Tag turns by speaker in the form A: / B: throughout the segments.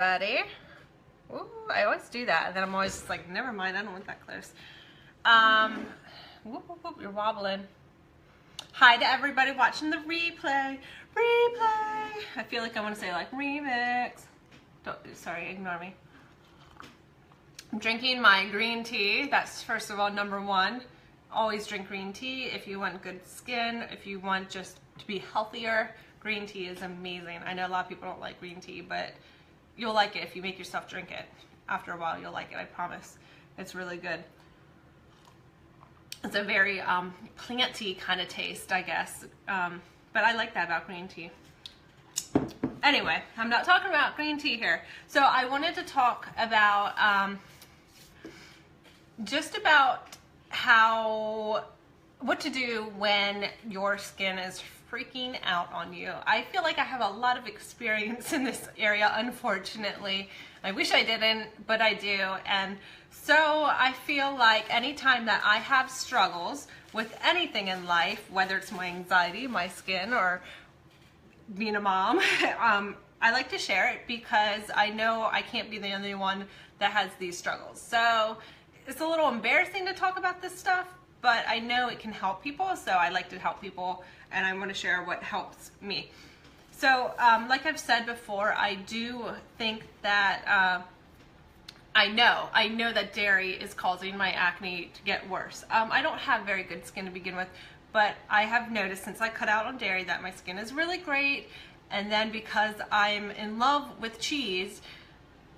A: Ready? Ooh, I always do that, and then I'm always just like, never mind, I don't want that close. Whoop, whoop, whoop, you're wobbling. Hi to everybody watching the replay. I feel like I want to say like remix. Sorry, ignore me. I'm drinking my green tea. That's first of all number one. Always drink green tea if you want good skin, if you want just to be healthier. Green tea is amazing. I know a lot of people don't like green tea, but you'll like it if you make yourself drink it. After a while, you'll like it, I promise. It's really good. It's a very planty kind of taste, I guess. But I like that about green tea. Anyway, I'm not talking about green tea here. So I wanted to talk about just about what to do when your skin is freaking out on you. I feel like I have a lot of experience in this area, unfortunately. I wish I didn't, but I do. And so I feel like anytime that I have struggles with anything in life, whether it's my anxiety, my skin, or being a mom, I like to share it because I know I can't be the only one that has these struggles. So it's a little embarrassing to talk about this stuff, but I know it can help people, so I like to help people, and I want to share what helps me. So like I've said before, I do think that I know that dairy is causing my acne to get worse. I don't have very good skin to begin with, but I have noticed since I cut out on dairy that my skin is really great, and then because I'm in love with cheese,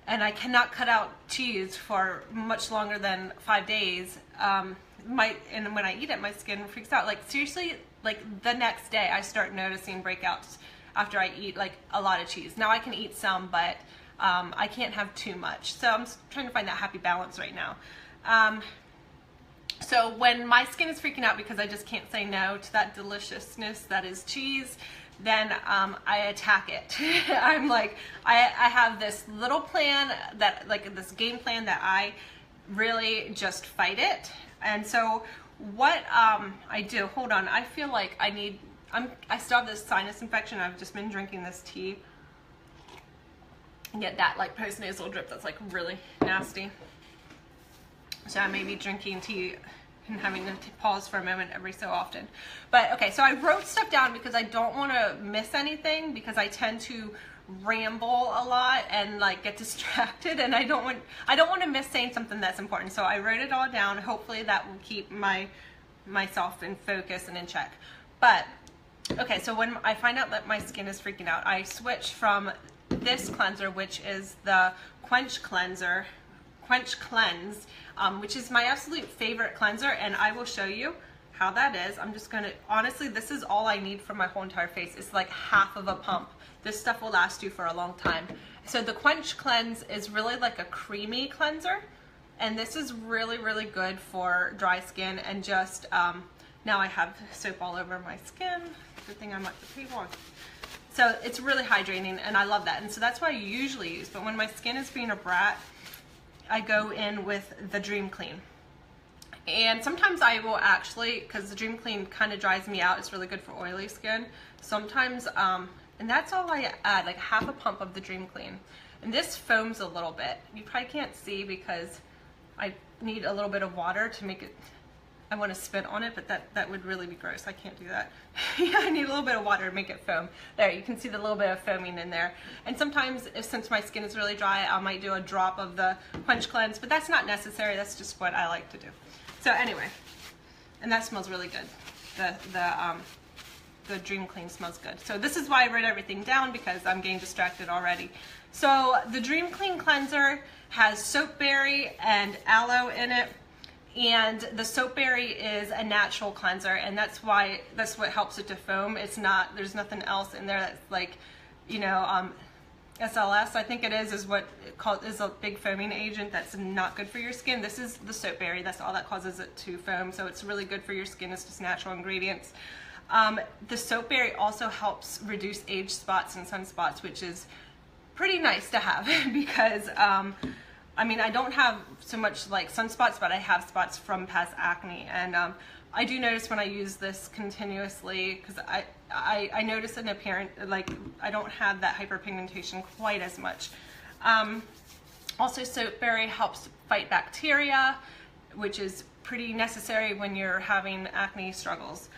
A: and I cannot cut out cheese for much longer than 5 days, and when I eat it, my skin freaks out. Like seriously, like the next day I start noticing breakouts after I eat like a lot of cheese. Now I can eat some, but I can't have too much. So I'm trying to find that happy balance right now. So when my skin is freaking out because I just can't say no to that deliciousness that is cheese, then I attack it. I'm like, I have this little plan, that like this game plan that I really just fight it. And so what I do, hold on, I feel like I still have this sinus infection. I've just been drinking this tea and get that like post-nasal drip that's like really nasty. So I may be drinking tea and having to pause for a moment every so often. But okay, so I wrote stuff down because I don't want to miss anything, because I tend to ramble a lot and like get distracted, and I don't want to miss saying something that's important. So I wrote it all down. Hopefully that will keep myself in focus and in check. But okay, so when I find out that my skin is freaking out, I switch from this cleanser, which is the Quench Cleanse, which is my absolute favorite cleanser, and I will show you how that is. I'm just gonna, honestly, this is all I need for my whole entire face. It's like half of a pump. This stuff will last you for a long time. So the Quench Cleanse is really like a creamy cleanser, and this is really, really good for dry skin. And just, now I have soap all over my skin. Good thing I'm at the table. So it's really hydrating, and I love that. And so that's what I usually use. But when my skin is being a brat, I go in with the Dream Clean. And sometimes I will actually, because the Dream Clean kind of dries me out, it's really good for oily skin. Sometimes, and that's all I add, like half a pump of the Dream Clean. And this foams a little bit. You probably can't see because I need a little bit of water to make it, I want to spit on it, but that would really be gross. I can't do that. Yeah, I need a little bit of water to make it foam. There, you can see the little bit of foaming in there. And sometimes, since my skin is really dry, I might do a drop of the Quench Cleanse, but that's not necessary. That's just what I like to do. So anyway, and that smells really good. The Dream Clean smells good. So this is why I wrote everything down, because I'm getting distracted already. So the Dream Clean cleanser has soapberry and aloe in it. And the soapberry is a natural cleanser, and that's what helps it to foam. It's not, there's nothing else in there that's like, you know, SLS, I think it is what is a big foaming agent that's not good for your skin. This is the soapberry. That's all that causes it to foam. So it's really good for your skin. It's just natural ingredients. The soapberry also helps reduce age spots and sunspots, which is pretty nice to have because I mean, I don't have so much like sunspots, but I have spots from past acne, and I do notice when I use this continuously, because I notice an apparent, like, I don't have that hyperpigmentation quite as much. Also, soapberry helps fight bacteria, which is pretty necessary when you're having acne struggles.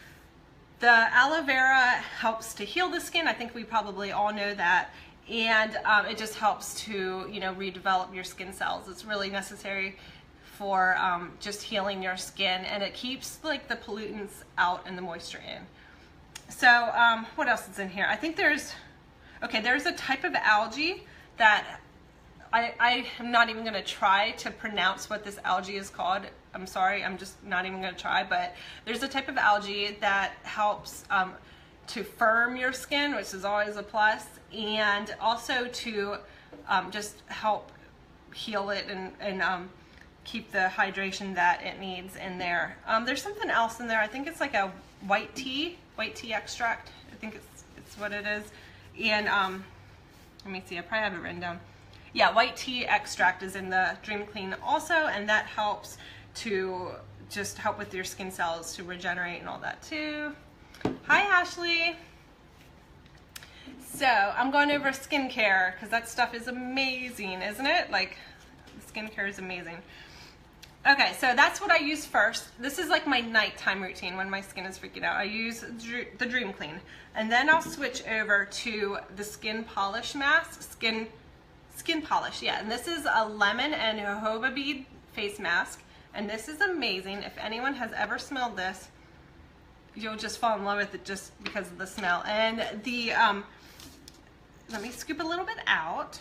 A: The aloe vera helps to heal the skin. I think we probably all know that. And it just helps to, you know, redevelop your skin cells. It's really necessary for just healing your skin, and it keeps like the pollutants out and the moisture in. So what else is in here? I think there's a type of algae that I am not even going to try to pronounce what this algae is called. I'm sorry, I'm just not even going to try, but there's a type of algae that helps to firm your skin, which is always a plus, and also to just help heal it and keep the hydration that it needs in there. There's something else in there. I think it's like a white tea extract. I think it's what it is. And let me see, I probably have it written down. Yeah, white tea extract is in the Dream Clean also, and that helps to just help with your skin cells to regenerate and all that too. Hi Ashley. So I'm going over skincare because that stuff is amazing, isn't it? Like, skincare is amazing. Okay, so that's what I use first. This is like my nighttime routine when my skin is freaking out. I use the Dream Clean, and then I'll switch over to the skin polish mask, skin polish, yeah. And this is a lemon and jojoba bead face mask, and this is amazing. If anyone has ever smelled this, you'll just fall in love with it just because of the smell. And the let me scoop a little bit out.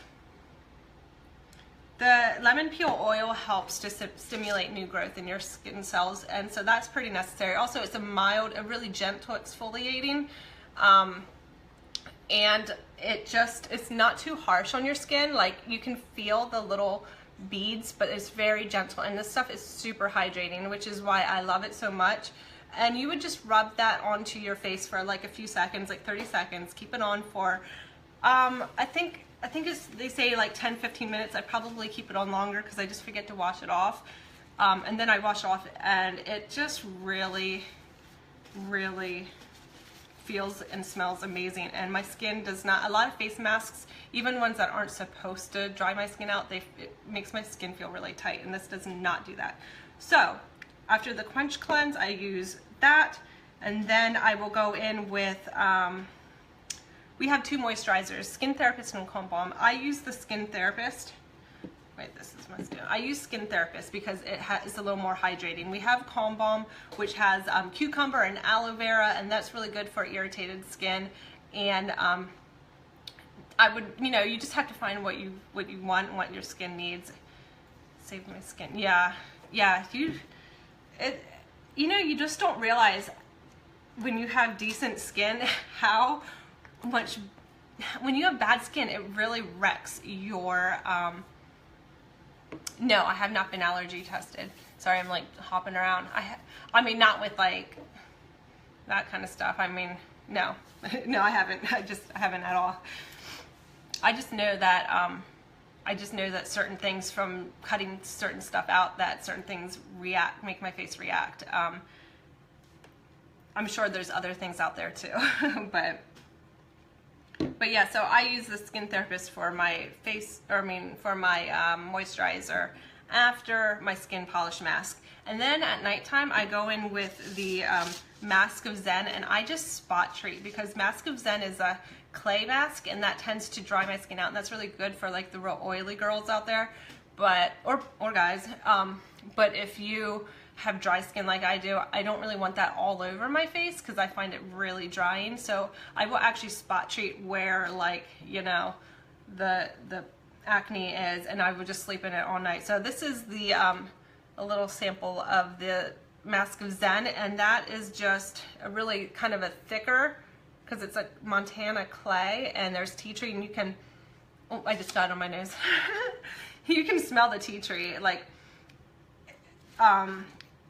A: The lemon peel oil helps to stimulate new growth in your skin cells, and so that's pretty necessary. Also, it's a really gentle exfoliating, and it's not too harsh on your skin. Like, you can feel the little beads, but it's very gentle, and this stuff is super hydrating, which is why I love it so much. And you would just rub that onto your face for like a few seconds, like 30 seconds. Keep it on for, I think they say like 10-15 minutes. I probably keep it on longer because I just forget to wash it off. And then I wash it off, and it just really, really feels and smells amazing. And my skin does not, a lot of face masks, even ones that aren't supposed to dry my skin out, it makes my skin feel really tight, and this does not do that. So after the Quench Cleanse, I use that, and then I will go in with, we have two moisturizers, Skin Therapist and Calm Balm. I use the Skin Therapist. Wait, this is my skin. I use Skin Therapist because it's a little more hydrating. We have Calm Balm, which has cucumber and aloe vera, and that's really good for irritated skin. And I would, you know, you just have to find what you want and what your skin needs. Save my skin. Yeah, you know, you just don't realize when you have decent skin how much, when you have bad skin, it really wrecks your, no, I have not been allergy tested. Sorry, I'm like hopping around. I mean, not with like that kind of stuff. I mean, no, no, I haven't. I haven't at all. I just know that, certain things from cutting certain stuff out, that certain things make my face react. I'm sure there's other things out there too, but yeah, so I use the Skin Therapist for my face, for my moisturizer after my skin polish mask. And then at nighttime, I go in with the Mask of Zen, and I just spot treat because Mask of Zen is a clay mask, and that tends to dry my skin out, and that's really good for like the real oily girls out there, but or guys. But if you have dry skin like I do, I don't really want that all over my face because I find it really drying. So I will actually spot treat where, like, you know, the acne is, and I would just sleep in it all night. So this is the a little sample of the Mask of Zen, and that is just a really kind of a thicker, because it's a Montana clay, and there's tea tree, and you can, oh, I just got it on my nose. You can smell the tea tree, like,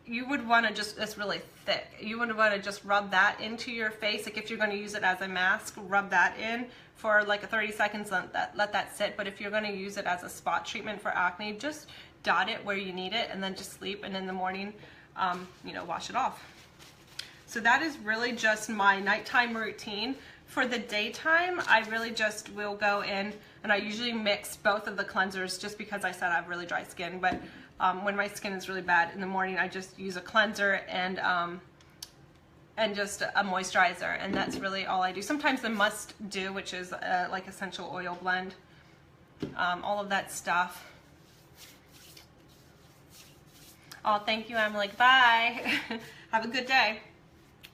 A: you would want to just, it's really thick. You would want to just rub that into your face. Like if you're going to use it as a mask, rub that in for like 30 seconds, let that sit. But if you're going to use it as a spot treatment for acne, just dot it where you need it and then just sleep, and in the morning, you know, wash it off. So that is really just my nighttime routine. For the daytime, I really just will go in And I usually mix both of the cleansers just because I said I have really dry skin. But when my skin is really bad in the morning, I just use a cleanser and just a moisturizer, and that's really all I do. Sometimes the must do, which is like essential oil blend, all of that stuff. Oh, thank you, Emily. Bye. Have a good day.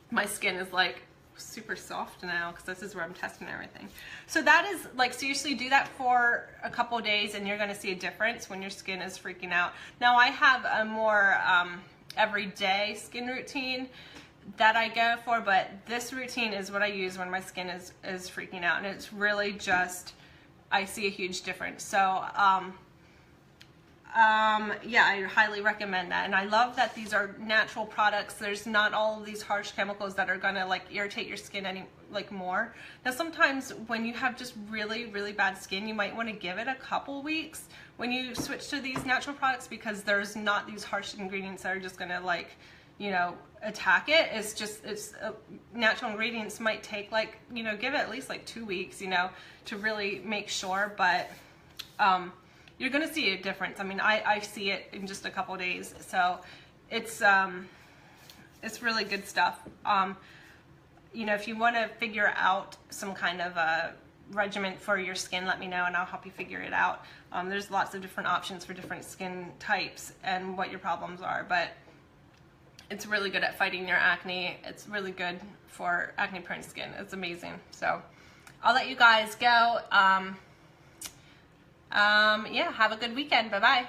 A: My skin is like super soft now because this is where I'm testing everything. So that is like, seriously, do that for a couple days and you're going to see a difference when your skin is freaking out. Now I have a more everyday skin routine that I go for, but this routine is what I use when my skin is freaking out, and it's really just, I see a huge difference. So yeah, I highly recommend that. And I love that these are natural products. There's not all of these harsh chemicals that are gonna like irritate your skin any more. Now sometimes when you have just really, really bad skin, you might want to give it a couple weeks when you switch to these natural products, because there's not these harsh ingredients that are just gonna like, you know, attack it. It's just, natural ingredients might take like, you know, give it at least like 2 weeks, you know, to really make sure. But you're gonna see a difference. I mean, I see it in just a couple days. So it's really good stuff. You know, if you want to figure out some kind of a regimen for your skin, let me know and I'll help you figure it out. There's lots of different options for different skin types and what your problems are, but it's really good at fighting your acne. It's really good for acne prone skin. It's amazing. So I'll let you guys go. Yeah, have a good weekend. Bye-bye.